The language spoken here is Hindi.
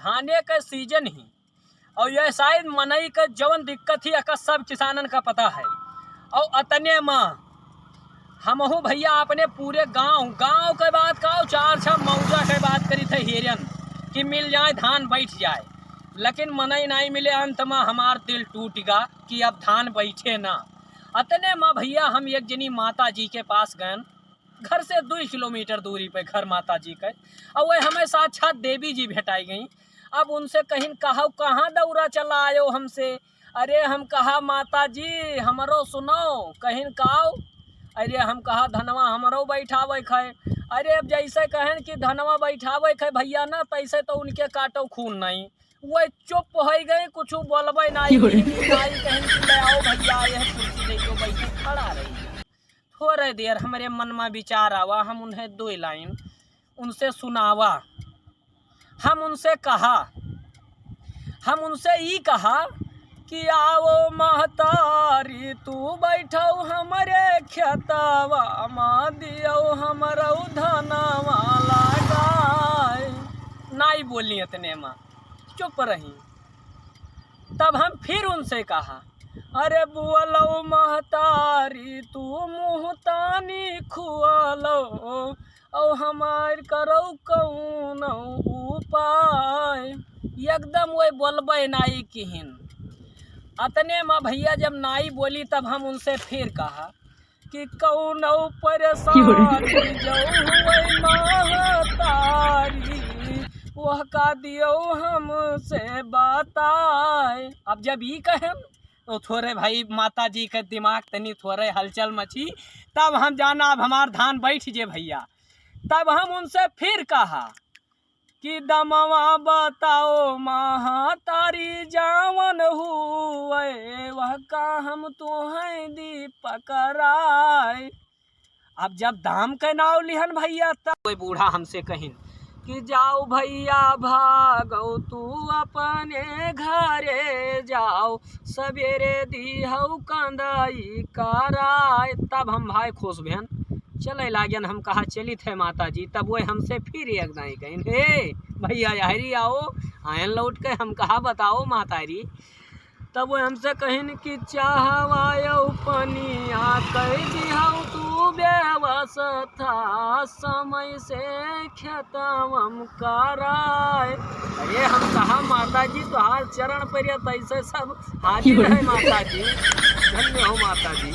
धाने का सीजन ही और ये शायद मनई का जवन दिक्कत ही अका सब किसानन का पता है। और अतने माँ हमहू भैया अपने पूरे गांव के बात का 4-6 मौजा के बात करी थे हिरन कि मिल जाए धान बैठ जाए, लेकिन मनई नहीं मिले। अंत में हमार दिल टूट गया कि अब धान बैठे ना। अतने माँ भैया हम एक जनी माता जी के पास गए, घर से 2 किलोमीटर दूरी पे घर माता जी के, और वह हमें साक्षात देवी जी भेटाई गई। अब उनसे कहीं कहा कहाँ दौरा चला आयो हमसे। अरे हम कहा माता जी हमरो सुनो कहीं काओ। अरे हम कहा धनवा हमरो बैठावे खे। अरे अब जैसे कहें कि धनवा बैठावे खे भैया ना, तैसे तो उनके काटो खून नहीं। वह चुप हो गए, कुछ बोलबे नहीं कहें कि ले आओ भैया यह कुर्सी लेके बैठे खड़ा रही। थोड़े देर हमारे मन में विचार आवा, हम उन्हें 2 लाइन उनसे सुनावा। हम उनसे ई कहा कि आओ महतारी तू बैठो हमारे खेतवा माँ दियो हमारो धनवा लगाए। नहीं बोली इतने माँ चुप रही। तब हम फिर उनसे कहा अरे बोलो महतारी तू मुँह तानी खुआलो और हमार करो कौन उपाय। एकदम वही बोलबे नाई किहिन। अतने माँ भैया जब नाई बोली तब हम उनसे फिर कहा कि कौन परेशानी जो हुई महतारी वह का दियो हमसे बताए। अब जब ये कहें तो थोड़े भाई माता जी के दिमाग तनी थोड़े हलचल मची। तब हम जाना अब हमार धान बैठ जे भैया। तब हम उनसे फिर कहा कि दमवा बताओ महतारी जावन हुए वह का हम तुम्हें दी पकड़ाए। अब जब दाम के नाव लिहन भैया तब कोई बूढ़ा हमसे कहिन कि जाओ भैया भागो तू अपने घरे जाओ सवेरे दिहौ कंदाई कराए। तब हम भाई खुश भेन चले लागन। हम कहा चली थे माता जी। तब वो हमसे फिर एक दाई कहीं हे भैया यारी आओ आयन लौट के। हम कहा बताओ मातारी। तब वो हमसे कहिन कि चाहवायो पनिया कह दिहौ तू व्यवस्था समय से खेतवम कराए। अरे हम कहा माता जी तो हाथ चरण पर तैसे सब हाजिर है माता जी। धन्य हो माता जी।